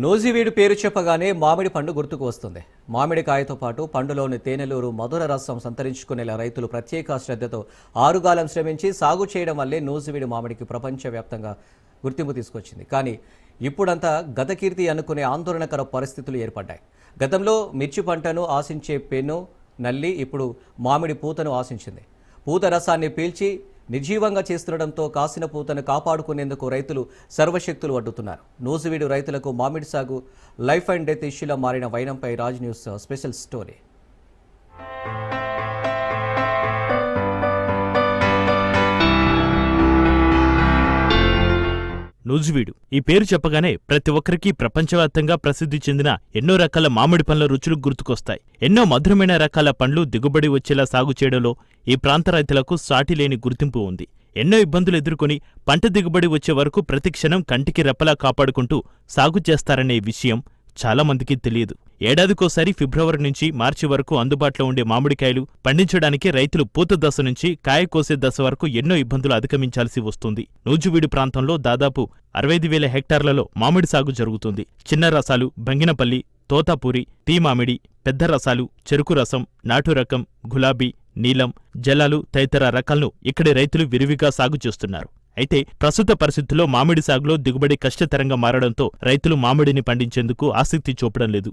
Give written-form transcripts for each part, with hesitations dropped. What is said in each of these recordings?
నూజివీడు పేరు చెప్పగానే మామిడి పండు గుర్తుకు వస్తుంది. మామిడికాయతో పాటు పండులోని తేనెలూరు మధుర రసం సంతరించుకునేలా రైతులు ప్రత్యేక శ్రద్ధతో ఆరుగాలం శ్రమించి సాగు చేయడం వల్లే నూజివీడు మామిడికి ప్రపంచవ్యాప్తంగా గుర్తింపు తీసుకొచ్చింది. కానీ ఇప్పుడంతా గతకీర్తి అనుకునే ఆందోళనకర పరిస్థితులు ఏర్పడ్డాయి. గతంలో మిర్చి పంటను ఆశించే పెను నల్లి ఇప్పుడు మామిడి పూతను ఆశించింది. పూత రసాన్ని పీల్చి నిర్జీవంగా చేస్తుండటంతో కాసిన పూతను కాపాడుకునేందుకు రైతులు సర్వశక్తులు వడ్డుతున్నారు. నూజివీడు రైతులకు మామిడి సాగు లైఫ్ అండ్ డెత్ ఇష్యూలా మారిన వైనంపై Raj news special story. Nuzvid ఈ పేరు చెప్పగానే ప్రతి ఒక్కరికి ప్రపంచవ్యాప్తంగా ప్రసిద్ధి చెందిన ఎన్నో రకాల మామిడి పండ్ల రుచులు గుర్తుకొస్తాయి. ఎన్నో మధురమైన రకాల పండ్లు దిగుబడి వచ్చేలా సాగు చేయడంలో ఈ ప్రాంత రైతులకు సాటిలేని గుర్తింపు ఉంది. ఎన్నో ఇబ్బందులు ఎదుర్కొని పంట దిగుబడి వచ్చే వరకు ప్రతి క్షణం కంటికి రెప్పలా కాపాడుకుంటూ సాగు చేస్తారనే విషయం చాలా మందికి తెలియదు. ఏడాదికోసారి ఫిబ్రవరి నుంచి మార్చి వరకు అందుబాటులో ఉండే మామిడికాయలు పండించడానికి రైతులు పూత దశ నుంచి కాయ కోసే దశ వరకు ఎన్నో ఇబ్బందులు అధిగమించాల్సి వస్తుంది. నూజివీడు ప్రాంతంలో దాదాపు 65,000 హెక్టార్లలో మామిడి సాగు జరుగుతుంది. చిన్న రసాలు, బంగినపల్లి, తోతాపూరి, తీమామిడి, పెద్ద రసాలు, చెరుకు రసం, నాటు రకం, గులాబీ, నీలం, జలాలు తదితర రకాలను ఇక్కడి రైతులు విరివిగా సాగు చేస్తున్నారు. అయితే ప్రస్తుత పరిస్థితుల్లో మామిడి సాగులో దిగుబడి కష్టతరంగా మారడంతో రైతులు మామిడిని పండించేందుకు ఆసక్తి చూపడం లేదు.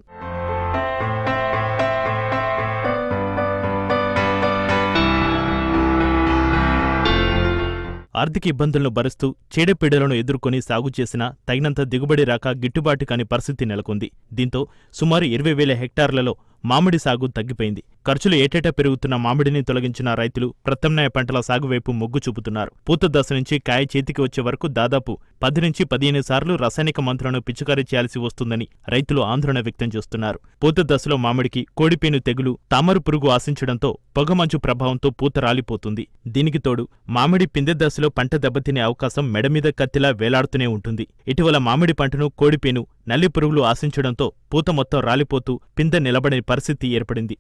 ఆర్థిక ఇబ్బందులను భరిస్తూ చీడపీడలను ఎదుర్కొని సాగు చేసినా తగినంత దిగుబడి రాక గిట్టుబాటు కాని పరిస్థితి నెలకొంది. దీంతో సుమారు 20,000 హెక్టార్లలో మామిడి సాగు తగ్గిపోయింది. ఖర్చులు ఏటేటా పెరుగుతున్న మామిడిని తొలగించిన రైతులు ప్రత్యామ్నాయ పంటల సాగు వైపు మొగ్గు చూపుతున్నారు. పూత దశ నుంచి కాయ చేతికి వచ్చే వరకు దాదాపు 10 నుంచి 15 సార్లు రసాయనిక మందులను పిచికారీ చేయాల్సి వస్తుందని రైతులు ఆందోళన వ్యక్తం చేస్తున్నారు. పూత దశలో మామిడికి కోడిపేను తెగులు, తామర పురుగు ఆశించడంతో పొగమంచు ప్రభావంతో పూత రాలిపోతుంది. దీనికి తోడు మామిడి పిందె దశలో పంట దెబ్బతినే అవకాశం మెడమీద కత్తిలా వేలాడుతూనే ఉంటుంది. ఇటీవల మామిడి పంటను కోడిపేను, నల్లి పురుగులు ఆశించడంతో పూత మొత్తం రాలిపోతూ పిందె నిలబడని పరిస్థితి ఏర్పడింది.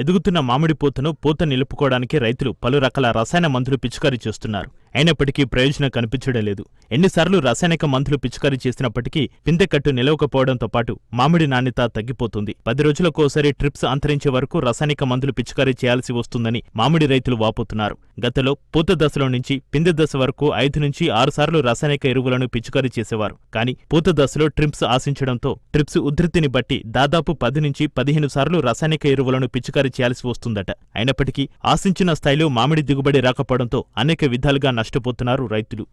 ఎదుగుతున్న మామిడి పూతను పూత నిలుపుకోవడానికి రైతులు పలు రకాల రసాయన మందులు పిచికారీ చేస్తున్నారు. అయినప్పటికీ ప్రయోజనం కనిపించడం లేదు. ఎన్నిసార్లు రసాయనిక మందులు పిచికారీ చేసినప్పటికీ పిందెకట్టు నిలవకపోవడంతో పాటు మామిడి నాణ్యత తగ్గిపోతుంది. 10 రోజులకోసారి ట్రిప్స్ అంతరించే వరకు రసాయనిక మందులు పిచికారీ చేయాల్సి వస్తుందని మామిడి రైతులు వాపోతున్నారు. గతంలో పూత దశలో నుంచి పిందె దశ వరకు 5 నుంచి 6 సార్లు రసాయనిక ఎరువులను పిచికారీ చేసేవారు. కానీ పూత దశలో ట్రిప్స్ ఆశించడంతో ట్రిప్స్ ఉధృతిని బట్టి దాదాపు 10 నుంచి 15 సార్లు రసాయనిక ఎరువులను పిచికారీ చేయాల్సి వస్తుందట. అయినప్పటికీ ఆశించిన స్థాయిలో మామిడి దిగుబడి రాకపోవడంతో అనేక విధాలుగా నష్టపోతున్నారు రైతులు.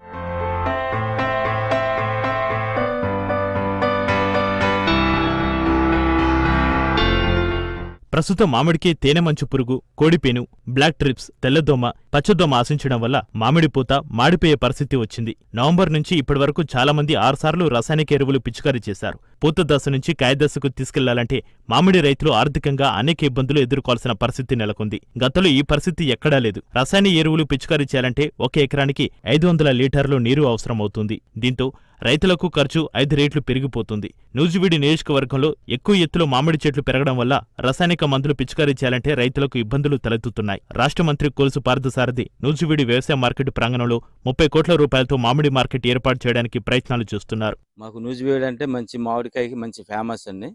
ప్రస్తుతం మామిడికి తేనె మంచు పురుగు, కోడిపేను, బ్లాక్ ట్రిప్స్, తెల్లదోమ, పచ్చదోమ ఆశించడం వల్ల మామిడి పూత మాడిపోయే పరిస్థితి వచ్చింది. నవంబర్ నుంచి ఇప్పటివరకు చాలా మంది 6 సార్లు రసాయనిక ఎరువులు పిచికారీ చేశారు. పూత దశ నుంచి కాయ దశకు తీసుకెళ్లాలంటే మామిడి రైతులు ఆర్థికంగా అనేక ఇబ్బందులు ఎదుర్కోవాల్సిన పరిస్థితి నెలకొంది. గతంలో ఈ పరిస్థితి ఎక్కడా లేదు. రసాయనిక ఎరువులు పిచికారీ చేయాలంటే 1 ఎకరానికి 500 లీటర్లు నీరు అవసరమవుతుంది. దీంతో రైతులకు ఖర్చు 5 రెట్లు పెరిగిపోతుంది. నూజివీడు నియోజకవర్గంలో ఎక్కువ ఎత్తులో మామిడి చెట్లు పెరగడం వల్ల రసాయనిక మందులు పిచికారీ చేయాలంటే రైతులకు ఇబ్బందులు తలెత్తుతున్నాయి. రాష్ట్ర మంత్రి కొలుసు పార్థసారథి నూజివీడు వ్యవసాయ మార్కెట్ ప్రాంగణంలో 30 కోట్ల రూపాయలతో మామిడి మార్కెట్ ఏర్పాటు చేయడానికి ప్రయత్నాలు చేస్తున్నారు. మాకు నూజివీడు అంటే మంచి మామిడికాయకి మంచి ఫేమస్ అండి.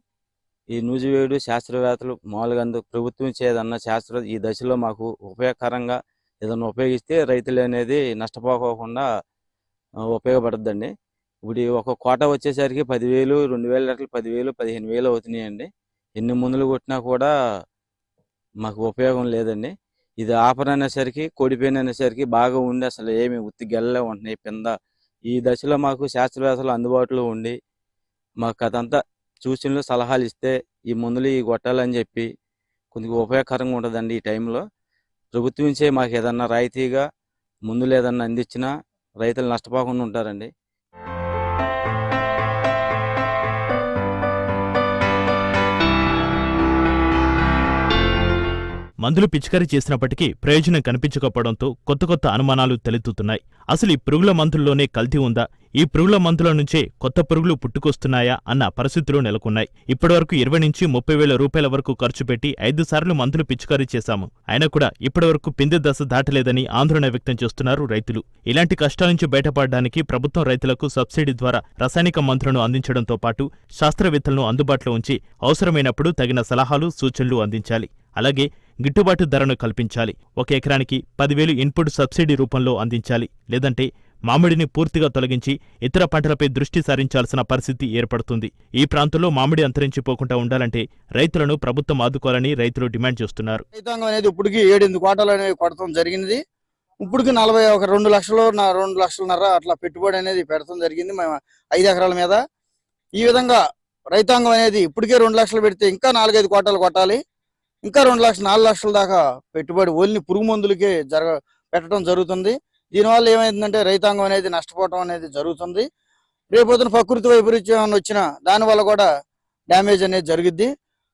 ఈ నూజివీడు శాస్త్రవేత్తలు మామూలుగా ప్రభుత్వం చేయదన్న ఈ దశలో మాకు ఉపయోగకరంగా ఏదైనా ఉపయోగిస్తే రైతులు అనేది నష్టపోకుండా ఉపయోగపడుతుందండి. ఇప్పుడు ఒక కోట వచ్చేసరికి 10,000, 2,000 లీటర్లు, 10,000, 15,000 అవుతున్నాయండి. ఎన్ని మందులు కొట్టినా కూడా మాకు ఉపయోగం లేదండి. ఇది ఆఫర్ అనేసరికి కోడిపోయిన అనేసరికి బాగా ఉండి అసలు ఏమి ఉత్తి గెల్లలే ఉంటున్నాయి పింద. ఈ దశలో మాకు శాస్త్రవేత్తలు అందుబాటులో ఉండి మాకు అదంతా సూచనలు సలహాలు ఇస్తే ఈ మందులు ఈ కొట్టాలని చెప్పి కొద్దిగా ఉపయోగకరంగా ఉంటుందండి. ఈ టైంలో ప్రభుత్వం నుంచి మాకు ఏదన్నా రాయితీగా మందులు ఏదన్నా అందించినా రైతులు నష్టపోకుండా ఉంటారండి. మందులు పిచికారీ చేసినప్పటికీ ప్రయోజనం కనిపించకపోవడంతో కొత్త అనుమానాలు తలెత్తుతున్నాయి. అసలు ఈ పురుగుల మందుల్లోనే కల్తీ ఉందా? ఈ పురుగుల మందుల నుంచే కొత్త పురుగులు పుట్టుకొస్తున్నాయా అన్న పరిస్థితులు నెలకొన్నాయి. ఇప్పటివరకు 20 నుంచి 30 వేల రూపాయల వరకు ఖర్చు పెట్టి 5 సార్లు మందులు పిచికారీ చేశాము. అయినా కూడా ఇప్పటివరకు పిందె దశ దాటలేదని ఆందోళన వ్యక్తం చేస్తున్నారు రైతులు. ఇలాంటి కష్టాల నుంచి బయటపడడానికి ప్రభుత్వం రైతులకు సబ్సిడీ ద్వారా రసాయనిక మందులను అందించడంతో పాటు శాస్త్రవేత్తలను అందుబాటులో ఉంచి అవసరమైనప్పుడు తగిన సలహాలు, సూచనలు అందించాలి. అలాగే గిట్టుబాటు ధరను కల్పించాలి. 1 ఎకరానికి 10,000 ఇన్పుట్ సబ్సిడీ రూపంలో అందించాలి. లేదంటే మామిడిని పూర్తిగా తొలగించి ఇతర పంటలపై దృష్టి సారించాల్సిన పరిస్థితి ఏర్పడుతుంది. ఈ ప్రాంతంలో మామిడి అంతరించిపోకుండా ఉండాలంటే రైతులను ప్రభుత్వం ఆదుకోవాలని రైతులు డిమాండ్ చేస్తున్నారు. రైతాంగం అనేది ఇప్పటికి 7-8 కోటలు అనేవి కొడతాం జరిగింది. ఇప్పటికి 2 లక్షలు 2 లక్షలన్నర అట్లా పెట్టుబడి అనేది పెడతాం జరిగింది మేము 5 ఎకరాల మీద. ఈ విధంగా రైతాంగం అనేది ఇప్పటికే 2 లక్షలు పెడితే ఇంకా 4-5 కోటలు కొట్టాలి. ఇంకా 2 లక్షలు 4 లక్షల దాకా పెట్టుబడి ఓన్లీ పురుగు మందులకే పెట్టడం జరుగుతుంది. దీనివల్ల ఏమైందంటే రైతాంగం అనేది నష్టపోవడం అనేది జరుగుతుంది. రేపొద్దున ప్రకృతి వైపరీత్యం వచ్చినా దానివల్ల కూడా డ్యామేజ్ అనేది జరుగుద్ది.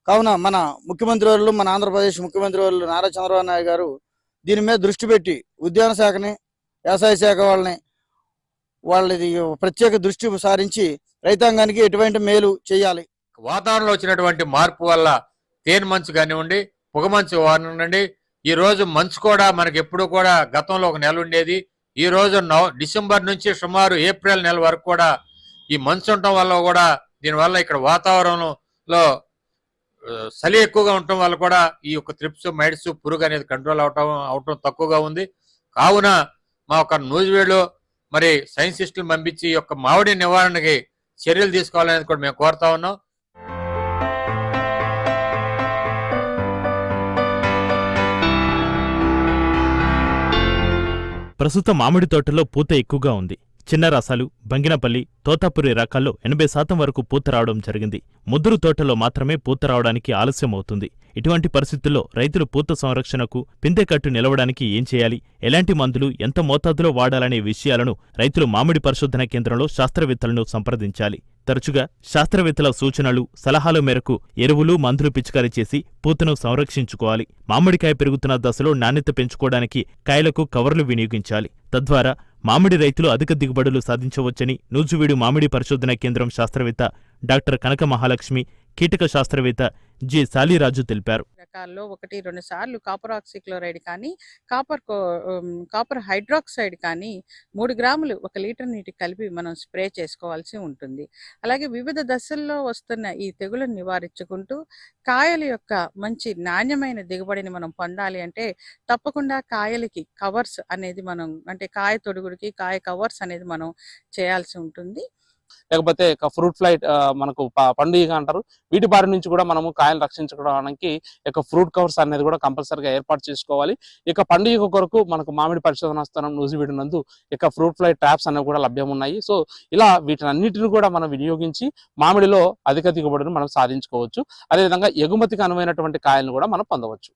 కావున మన ముఖ్యమంత్రి వాళ్ళు, మన ఆంధ్రప్రదేశ్ ముఖ్యమంత్రి వాళ్ళు నారా చంద్రబాబు నాయుడు గారు దీని మీద దృష్టి పెట్టి ఉద్యాన శాఖని, వ్యవసాయ శాఖ వాళ్ళది ప్రత్యేక దృష్టి సారించి రైతాంగానికి ఎటువంటి మేలు చేయాలి. వాతావరణంలో వచ్చినటువంటి మార్పు వల్ల తేనె మంచు కానివ్వండి, పొగ మంచు కానివ్వండి, ఈ రోజు మంచు కూడా మనకి ఎప్పుడు కూడా గతంలో 1 నెల ఉండేది. ఈ రోజు డిసెంబర్ నుంచి సుమారు ఏప్రిల్ నెల వరకు కూడా ఈ మంచు ఉండటం వల్ల కూడా దీనివల్ల ఇక్కడ వాతావరణంలో చలి ఎక్కువగా ఉండటం వల్ల కూడా ఈ యొక్క త్రిప్స్, మైడ్స్, పురుగు అనేది కంట్రోల్ అవటం తక్కువగా ఉంది. కావున మా యొక్క నూజివీడులో మరి సైంటిస్టులు పంపించి ఈ యొక్క మామిడి నివారణకి చర్యలు తీసుకోవాలనేది కూడా మేము కోరుతా ఉన్నాం. ప్రస్తుతం మామిడి తోటలో పూత ఎక్కువగా ఉంది. చిన్న రసాలు, బంగినపల్లి, తోతాపురి రకాల్లో 80% వరకు పూత రావడం జరిగింది. ముద్దురు తోటలో మాత్రమే పూత రావడానికి ఆలస్యం అవుతుంది. ఇటువంటి పరిస్థితుల్లో రైతులు పూత సంరక్షణకు, పిందెకట్టు నిలవడానికి ఏం చేయాలి, ఎలాంటి మందులు ఎంత మోతాదులో వాడాలనే విషయాలను రైతులు మామిడి పరిశోధన కేంద్రంలో శాస్త్రవేత్తలను సంప్రదించాలి. తరచుగా శాస్త్రవేత్తల సూచనలు, సలహాల మేరకు ఎరువులు, మందులు పిచికారీ చేసి పూతను సంరక్షించుకోవాలి. మామిడికాయ పెరుగుతున్న దశలో నాణ్యత పెంచుకోవడానికి కాయలకు కవర్లు వినియోగించాలి. తద్వారా మామిడి రైతులు అధిక దిగుబడులు సాధించవచ్చని నూజివీడు మామిడి పరిశోధన కేంద్రం శాస్త్రవేత్త డాక్టర్ కనక మహాలక్ష్మి, కీటక శాస్త్రవేత్త జి. సాలిరాజు తెలిపారు. రకాల్లో 1-2 సార్లు కాపర్ ఆక్సిక్లోరైడ్ కానీ, కాపర్ హైడ్రాక్సైడ్ కానీ 3 గ్రాములు 1 లీటర్ నీటికి కలిపి మనం స్ప్రే చేసుకోవాల్సి ఉంటుంది. అలాగే వివిధ దశల్లో వస్తున్న ఈ తెగులను నివారించుకుంటూ కాయల యొక్క మంచి నాణ్యమైన దిగుబడిని మనం పొందాలి అంటే తప్పకుండా కాయలకి కవర్స్ అనేది మనం, అంటే కాయ తొడుగుడికి కాయ కవర్స్ అనేది మనం చేయాల్సి ఉంటుంది. లేకపోతే ఫ్రూట్ ఫ్లై మనకు పండుగ అంటారు, వీటి బారి నుంచి కూడా మనము కాయలు రక్షించుకోవడానికి ఫ్రూట్ కవర్స్ అనేది కూడా కంపల్సరీగా ఏర్పాటు చేసుకోవాలి. పండుగ కొరకు మనకు మామిడి పరిశోధన స్థానం నూజివీడు నందు ఫ్రూట్ ఫ్లై ట్రాప్స్ అనేవి కూడా లభ్యం ఉన్నాయి. సో ఇలా వీటినన్నిటిని కూడా మనం వినియోగించి మామిడిలో అధిక దిగుబడిని మనం సాధించుకోవచ్చు. అదేవిధంగా ఎగుమతికి అనువైనటువంటి కాయలను కూడా మనం పొందవచ్చు.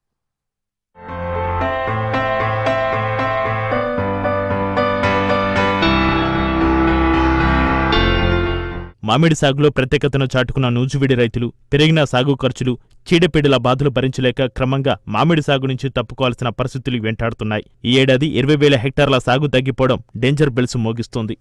మామిడి సాగులో ప్రత్యేకతను చాటుకున్న నూజివీడి రైతులు పెరిగిన సాగు ఖర్చులు, చీడపీడల బాధలు భరించలేక క్రమంగా మామిడి సాగు నుంచి తప్పుకోవాల్సిన పరిస్థితులు వెంటాడుతున్నాయి. ఈ ఏడాది 20,000 హెక్టార్ల సాగు తగ్గిపోవడం డేంజర్ బెల్స్ మోగిస్తోంది.